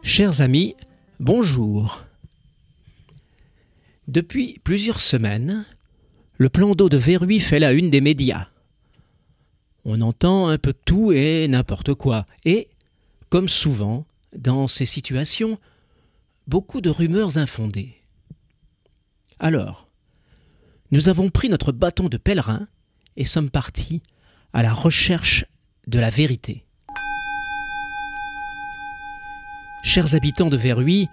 Chers amis, bonjour. Depuis plusieurs semaines, le plan d'eau de Verruy fait la une des médias. On entend un peu tout et n'importe quoi. Et, comme souvent, dans ces situations, beaucoup de rumeurs infondées. Alors, nous avons pris notre bâton de pèlerin et sommes partis à la recherche de la vérité. Chers habitants de Verruy,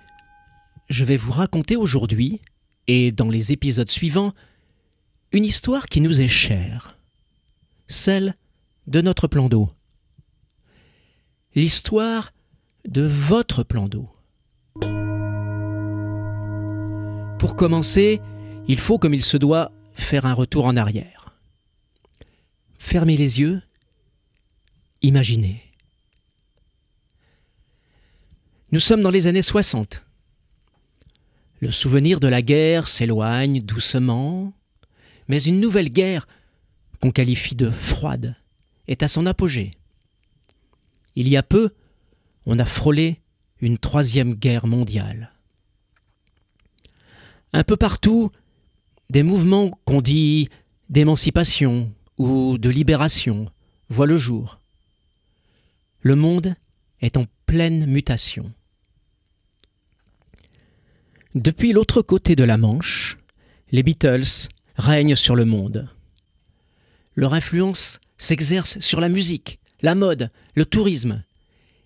je vais vous raconter aujourd'hui, et dans les épisodes suivants, une histoire qui nous est chère, celle de notre plan d'eau. L'histoire de votre plan d'eau. Pour commencer, il faut, comme il se doit, faire un retour en arrière. Fermez les yeux, imaginez. Nous sommes dans les années 60. Le souvenir de la guerre s'éloigne doucement, mais une nouvelle guerre, qu'on qualifie de froide, est à son apogée. Il y a peu, on a frôlé une troisième guerre mondiale. Un peu partout, des mouvements qu'on dit d'émancipation ou de libération voient le jour. Le monde est en pleine mutation. Depuis l'autre côté de la Manche, les Beatles règnent sur le monde. Leur influence s'exerce sur la musique, la mode, le tourisme,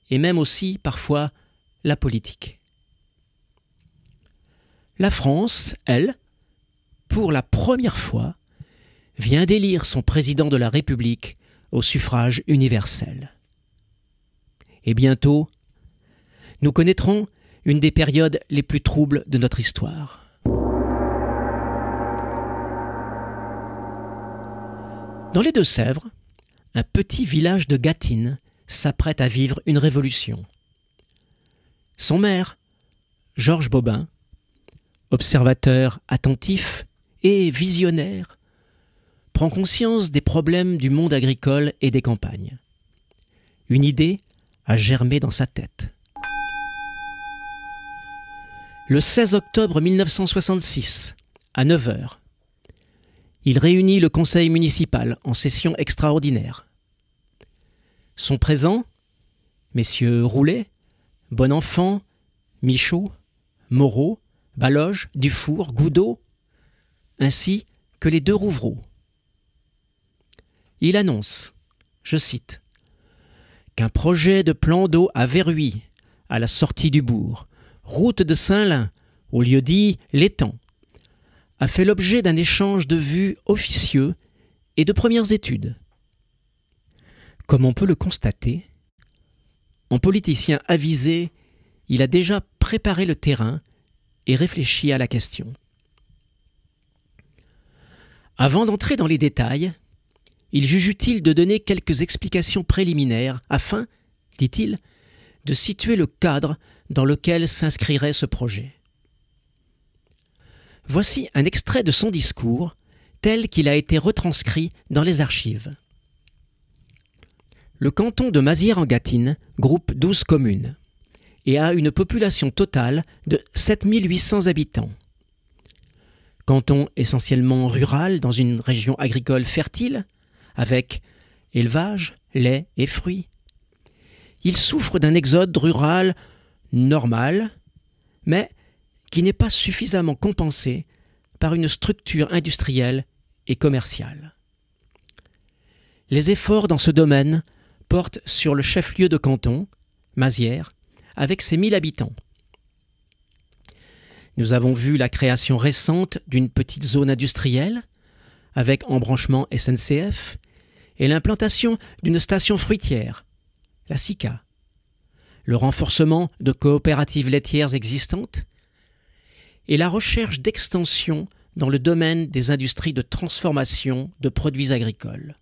et même aussi, parfois, la politique. La France, elle, pour la première fois, vient d'élire son président de la République au suffrage universel. Et bientôt, nous connaîtrons une des périodes les plus troubles de notre histoire. Dans les Deux-Sèvres, un petit village de Gâtine s'apprête à vivre une révolution. Son maire, Georges Bobin, observateur attentif et visionnaire, prend conscience des problèmes du monde agricole et des campagnes. Une idée a germé dans sa tête. Le 16 octobre 1966, à 9h, il réunit le conseil municipal en session extraordinaire. Sont présents messieurs Roulet, Bonenfant, Michaud, Moreau, Baloge, Dufour, Goudot, ainsi que les deux Rouvreau. Il annonce, je cite, qu'un projet de plan d'eau à Verruy, à la sortie du bourg, route de Saint-Lin, au lieu-dit l'étang, a fait l'objet d'un échange de vues officieux et de premières études. Comme on peut le constater, en politicien avisé, il a déjà préparé le terrain et réfléchi à la question. Avant d'entrer dans les détails, il juge utile de donner quelques explications préliminaires afin, dit-il, de situer le cadre dans lequel s'inscrirait ce projet. Voici un extrait de son discours, tel qu'il a été retranscrit dans les archives. Le canton de Mazières-en-Gâtine groupe 12 communes et a une population totale de 7800 habitants. Canton essentiellement rural dans une région agricole fertile, avec élevage, lait et fruits. Il souffre d'un exode rural normal, mais qui n'est pas suffisamment compensé par une structure industrielle et commerciale. Les efforts dans ce domaine portent sur le chef-lieu de canton, Mazières, avec ses 1000 habitants. Nous avons vu la création récente d'une petite zone industrielle, avec embranchement SNCF, et l'implantation d'une station fruitière, la SICA, le renforcement de coopératives laitières existantes, et la recherche d'extension dans le domaine des industries de transformation de produits agricoles.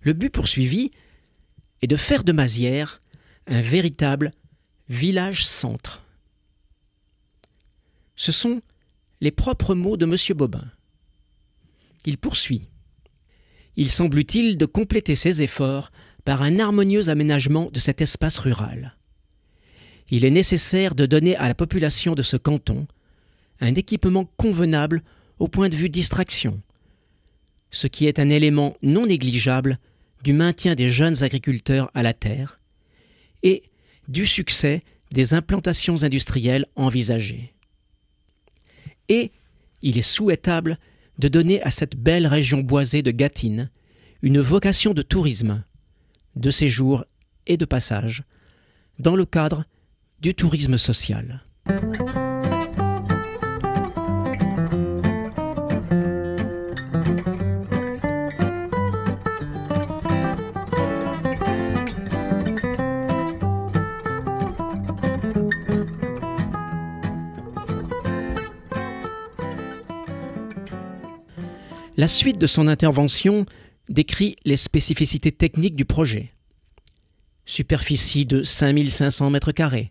Le but poursuivi est de faire de Mazières un véritable village-centre. Ce sont les propres mots de M. Bobin. Il poursuit. Il semble utile de compléter ses efforts par un harmonieux aménagement de cet espace rural. Il est nécessaire de donner à la population de ce canton un équipement convenable au point de vue distraction, ce qui est un élément non négligeable du maintien des jeunes agriculteurs à la terre et du succès des implantations industrielles envisagées. Et il est souhaitable de donner à cette belle région boisée de Gâtine une vocation de tourisme, de séjour et de passage, dans le cadre du tourisme social. La suite de son intervention décrit les spécificités techniques du projet. Superficie de 5500 m²,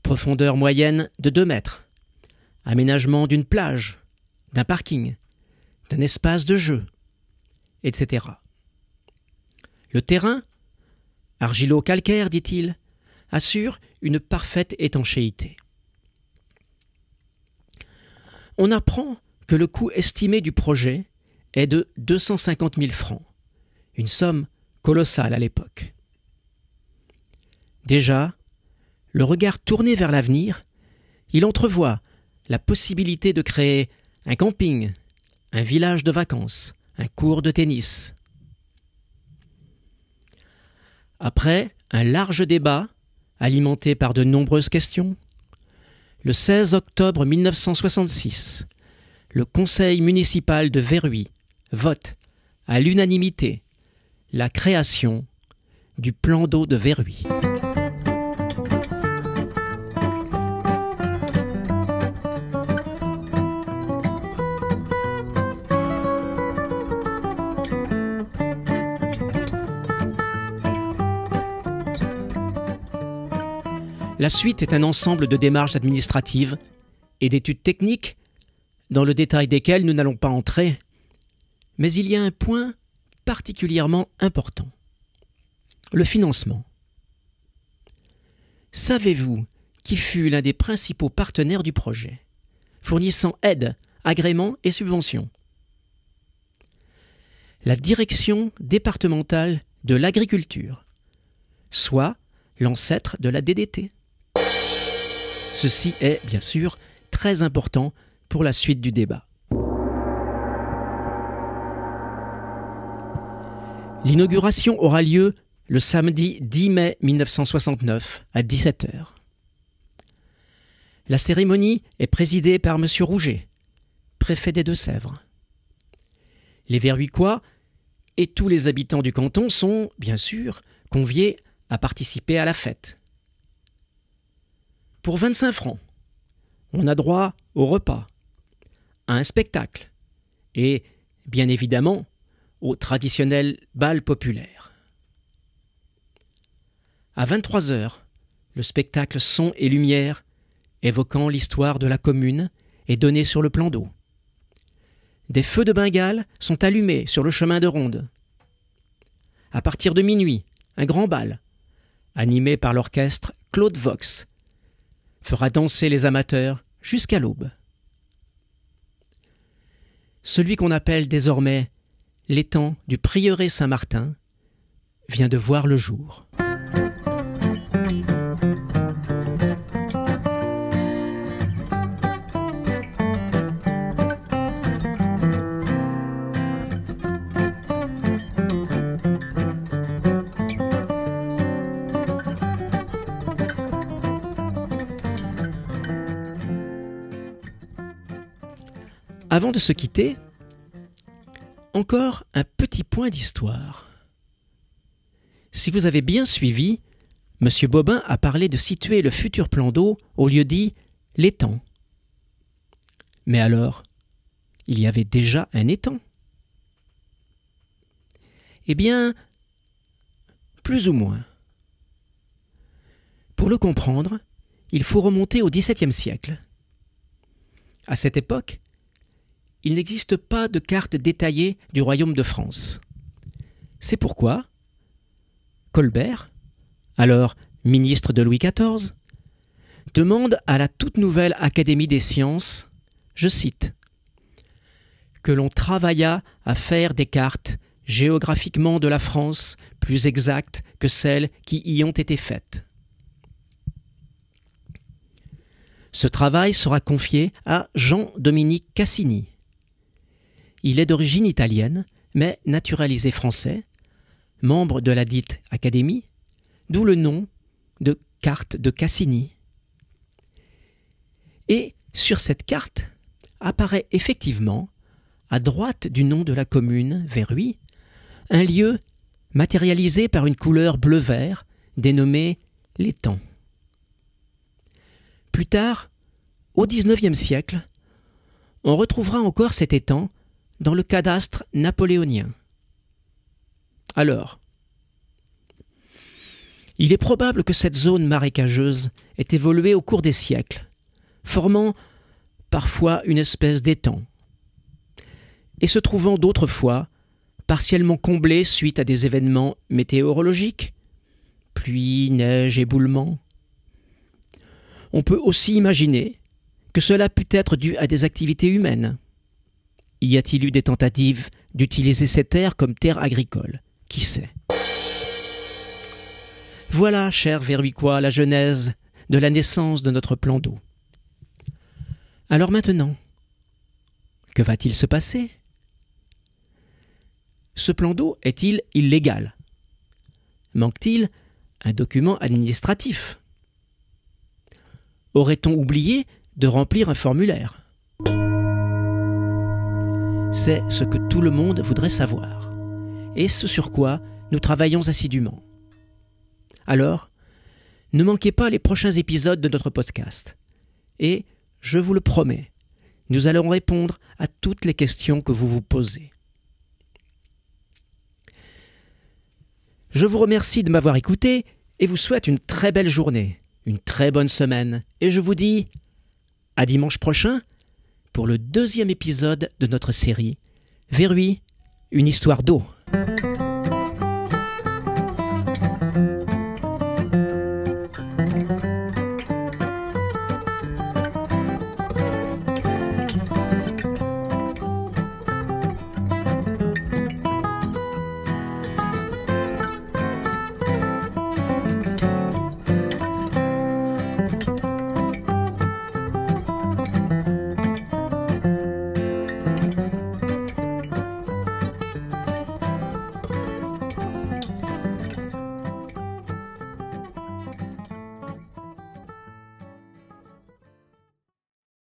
profondeur moyenne de 2 mètres, aménagement d'une plage, d'un parking, d'un espace de jeu, etc. Le terrain, argilo-calcaire, dit-il, assure une parfaite étanchéité. On apprend que le coût estimé du projet est de 250 000 francs, une somme colossale à l'époque. Déjà, le regard tourné vers l'avenir, il entrevoit la possibilité de créer un camping, un village de vacances, un court de tennis. Après un large débat, alimenté par de nombreuses questions, le 16 octobre 1966, le conseil municipal de Verhuis vote à l'unanimité la création du plan d'eau de Verhuis. La suite est un ensemble de démarches administratives et d'études techniques dans le détail desquelles nous n'allons pas entrer, mais il y a un point particulièrement important. Le financement. Savez-vous qui fut l'un des principaux partenaires du projet, fournissant aide, agréments et subventions? La direction départementale de l'agriculture, soit l'ancêtre de la DDT. Ceci est, bien sûr, très important pour la suite du débat. L'inauguration aura lieu le samedi 10 mai 1969 à 17h. La cérémonie est présidée par M. Rouget, préfet des Deux-Sèvres. Les Verhuicois et tous les habitants du canton sont, bien sûr, conviés à participer à la fête. Pour 25 francs, on a droit au repas, à un spectacle et, bien évidemment, au traditionnel bal populaire. À 23h, le spectacle Son et Lumière, évoquant l'histoire de la commune, est donné sur le plan d'eau. Des feux de Bengale sont allumés sur le chemin de ronde. À partir de minuit, un grand bal, animé par l'orchestre Claude Vox, fera danser les amateurs jusqu'à l'aube. Celui qu'on appelle désormais l'étang du prieuré Saint-Martin vient de voir le jour. Avant de se quitter, encore un petit point d'histoire. Si vous avez bien suivi, M. Bobin a parlé de situer le futur plan d'eau au lieu dit l'étang. Mais alors, il y avait déjà un étang? Eh bien, plus ou moins. Pour le comprendre, il faut remonter au XVIIe siècle. À cette époque, il n'existe pas de carte détaillée du royaume de France. C'est pourquoi Colbert, alors ministre de Louis XIV, demande à la toute nouvelle Académie des sciences, je cite, « que l'on travaillât à faire des cartes géographiquement de la France plus exactes que celles qui y ont été faites. » Ce travail sera confié à Jean-Dominique Cassini. Il est d'origine italienne, mais naturalisé français, membre de la dite Académie, d'où le nom de carte de Cassini. Et sur cette carte apparaît effectivement, à droite du nom de la commune, Verhuis, un lieu matérialisé par une couleur bleu-vert dénommée l'étang. Plus tard, au XIXe siècle, on retrouvera encore cet étang dans le cadastre napoléonien. Alors, il est probable que cette zone marécageuse ait évolué au cours des siècles, formant parfois une espèce d'étang, et se trouvant d'autres fois partiellement comblée suite à des événements météorologiques, pluie, neige, éboulement. On peut aussi imaginer que cela put être dû à des activités humaines. Y a-t-il eu des tentatives d'utiliser ces terres comme terres agricoles? Qui sait? Voilà, chers Verhuicois, la genèse de la naissance de notre plan d'eau. Alors maintenant, que va-t-il se passer? Ce plan d'eau est-il illégal? Manque-t-il un document administratif? Aurait-on oublié de remplir un formulaire? C'est ce que tout le monde voudrait savoir, et ce sur quoi nous travaillons assidûment. Alors, ne manquez pas les prochains épisodes de notre podcast, et, je vous le promets, nous allons répondre à toutes les questions que vous vous posez. Je vous remercie de m'avoir écouté et vous souhaite une très belle journée, une très bonne semaine, et je vous dis à dimanche prochain pour le 2e épisode de notre série Verhuis, une histoire d'eau.